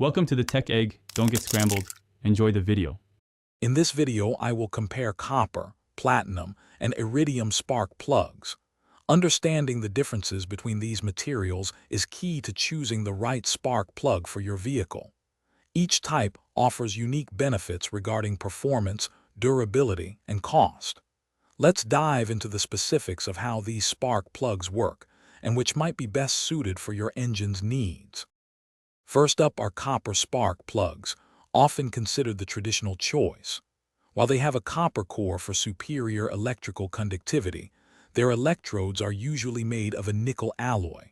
Welcome to the Tech Egg. Don't get scrambled. Enjoy the video. In this video, I will compare copper, platinum, and iridium spark plugs. Understanding the differences between these materials is key to choosing the right spark plug for your vehicle. Each type offers unique benefits regarding performance, durability, and cost. Let's dive into the specifics of how these spark plugs work and which might be best suited for your engine's needs. First up are copper spark plugs, often considered the traditional choice. While they have a copper core for superior electrical conductivity, their electrodes are usually made of a nickel alloy.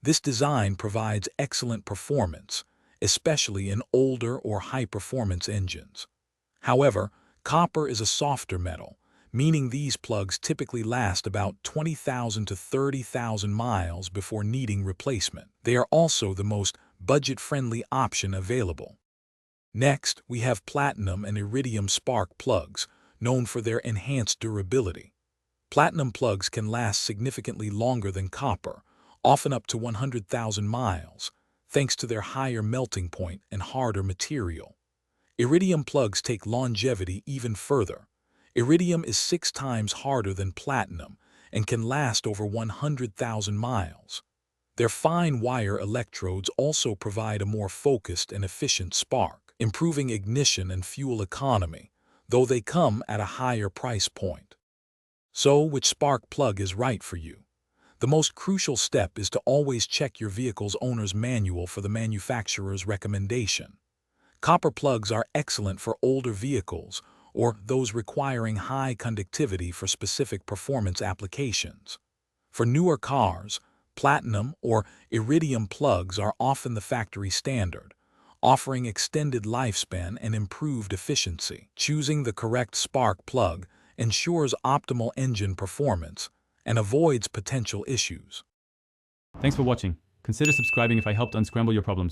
This design provides excellent performance, especially in older or high-performance engines. However, copper is a softer metal, meaning these plugs typically last about 20,000 to 30,000 miles before needing replacement. They are also the most budget-friendly option available. Next, we have platinum and iridium spark plugs, known for their enhanced durability. Platinum plugs can last significantly longer than copper, often up to 100,000 miles, thanks to their higher melting point and harder material. Iridium plugs take longevity even further. Iridium is 6 times harder than platinum and can last over 100,000 miles. Their fine wire electrodes also provide a more focused and efficient spark, improving ignition and fuel economy, though they come at a higher price point. So, which spark plug is right for you? The most crucial step is to always check your vehicle's owner's manual for the manufacturer's recommendation. Copper plugs are excellent for older vehicles or those requiring high conductivity for specific performance applications. For newer cars, platinum or iridium plugs are often the factory standard, offering extended lifespan and improved efficiency. Choosing the correct spark plug ensures optimal engine performance and avoids potential issues. Thanks for watching. Consider subscribing if I helped unscramble your problems.